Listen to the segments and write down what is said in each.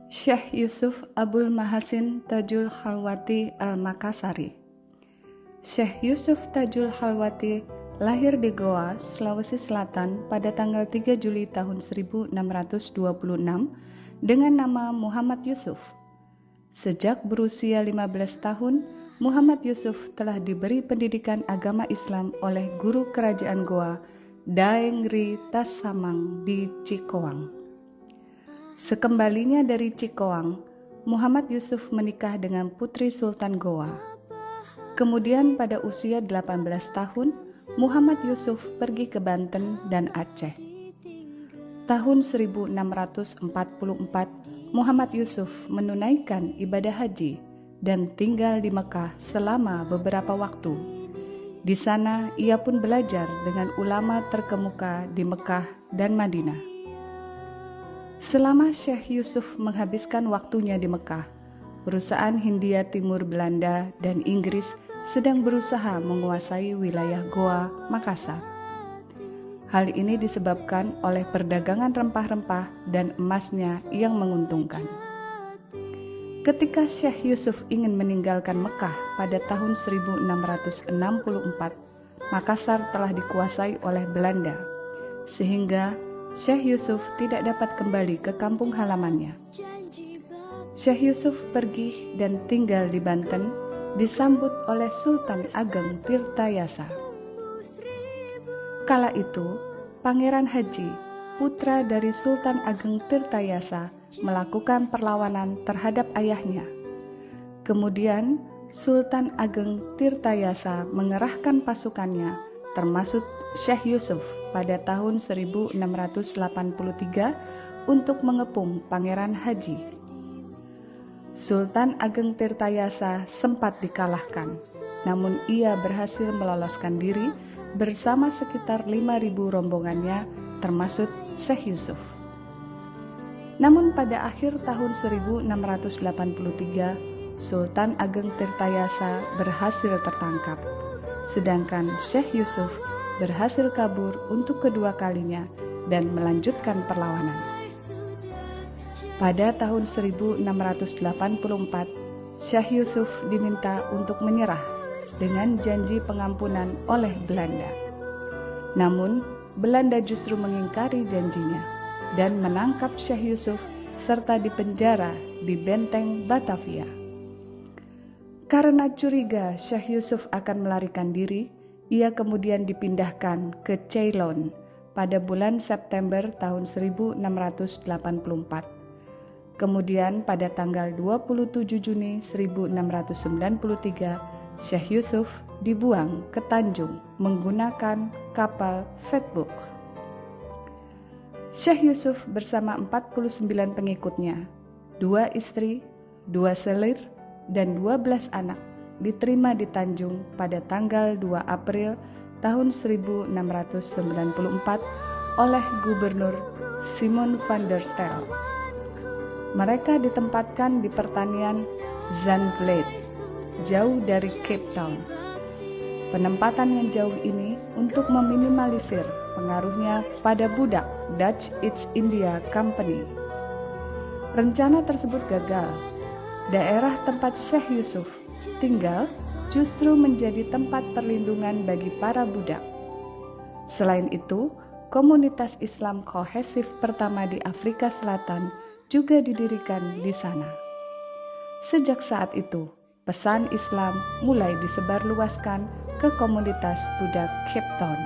Syekh Yusuf Abul Mahasin Tajul Khalwati Al-Makassari. Syekh Yusuf Tajul Khalwati lahir di Goa, Sulawesi Selatan pada tanggal 3 Juli tahun 1626 dengan nama Muhammad Yusuf. Sejak berusia 15 tahun, Muhammad Yusuf telah diberi pendidikan agama Islam oleh guru kerajaan Goa, Daeng Ri Tasamang di Cikoang. Sekembalinya dari Cikoang, Muhammad Yusuf menikah dengan putri Sultan Goa. Kemudian pada usia 18 tahun, Muhammad Yusuf pergi ke Banten dan Aceh. Tahun 1644, Muhammad Yusuf menunaikan ibadah haji dan tinggal di Mekah selama beberapa waktu. Di sana ia pun belajar dengan ulama terkemuka di Mekah dan Madinah. Selama Syekh Yusuf menghabiskan waktunya di Mekah, perusahaan Hindia Timur Belanda dan Inggris sedang berusaha menguasai wilayah Goa, Makassar. Hal ini disebabkan oleh perdagangan rempah-rempah dan emasnya yang menguntungkan. Ketika Syekh Yusuf ingin meninggalkan Mekah pada tahun 1664, Makassar telah dikuasai oleh Belanda, sehingga Syekh Yusuf tidak dapat kembali ke kampung halamannya. Syekh Yusuf pergi dan tinggal di Banten, disambut oleh Sultan Ageng Tirtayasa. Kala itu, Pangeran Haji, putra dari Sultan Ageng Tirtayasa, melakukan perlawanan terhadap ayahnya. Kemudian, Sultan Ageng Tirtayasa mengerahkan pasukannya, termasuk Syekh Yusuf pada tahun 1683 untuk mengepung Pangeran Haji. Sultan Ageng Tirtayasa sempat dikalahkan, namun ia berhasil meloloskan diri bersama sekitar 5.000 rombongannya termasuk Syekh Yusuf. Namun pada akhir tahun 1683, Sultan Ageng Tirtayasa berhasil tertangkap, sedangkan Syekh Yusuf berhasil kabur untuk kedua kalinya dan melanjutkan perlawanan. Pada tahun 1684, Syekh Yusuf diminta untuk menyerah dengan janji pengampunan oleh Belanda. Namun, Belanda justru mengingkari janjinya dan menangkap Syekh Yusuf serta dipenjara di benteng Batavia. Karena curiga Syekh Yusuf akan melarikan diri, ia kemudian dipindahkan ke Ceylon pada bulan September tahun 1684. Kemudian pada tanggal 27 Juni 1693, Syekh Yusuf dibuang ke Tanjung menggunakan kapal Fatbook. Syekh Yusuf bersama 49 pengikutnya, 2 istri, 2 selir, dan 12 anak, diterima di Tanjung pada tanggal 2 April tahun 1694 oleh Gubernur Simon van der Stel. Mereka ditempatkan di pertanian Zandvliet, jauh dari Cape Town. Penempatan yang jauh ini untuk meminimalisir pengaruhnya pada budak Dutch East India Company. Rencana tersebut gagal. Daerah tempat Syekh Yusuf tinggal justru menjadi tempat perlindungan bagi para budak. Selain itu, komunitas Islam kohesif pertama di Afrika Selatan juga didirikan di sana. Sejak saat itu, pesan Islam mulai disebarluaskan ke komunitas budak Cape Town.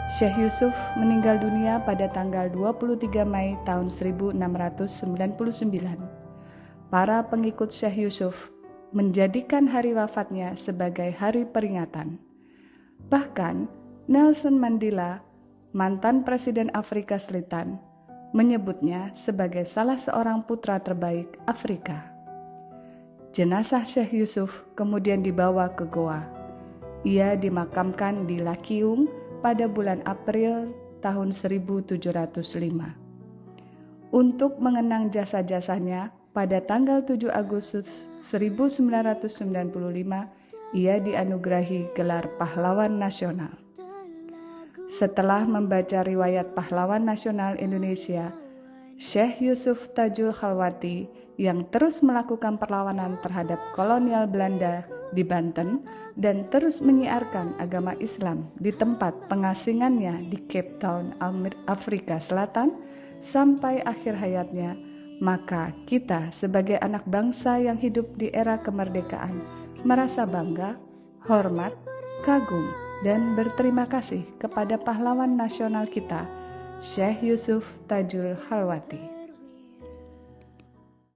Syekh Yusuf meninggal dunia pada tanggal 23 Mei tahun 1699. Para pengikut Syekh Yusuf menjadikan hari wafatnya sebagai hari peringatan. Bahkan Nelson Mandela, mantan Presiden Afrika Selatan, menyebutnya sebagai salah seorang putra terbaik Afrika. Jenazah Syekh Yusuf kemudian dibawa ke Goa. Ia dimakamkan di Lakiung pada bulan April tahun 1705. Untuk mengenang jasa-jasanya, pada tanggal 7 Agustus 1995, ia dianugerahi gelar Pahlawan Nasional. Setelah membaca riwayat Pahlawan Nasional Indonesia, Syekh Yusuf Tajul Khalwati yang terus melakukan perlawanan terhadap kolonial Belanda di Banten dan terus menyiarkan agama Islam di tempat pengasingannya di Cape Town, Afrika Selatan sampai akhir hayatnya, maka kita sebagai anak bangsa yang hidup di era kemerdekaan merasa bangga, hormat, kagum, dan berterima kasih kepada pahlawan nasional kita, Syekh Yusuf Tajul Khalwati.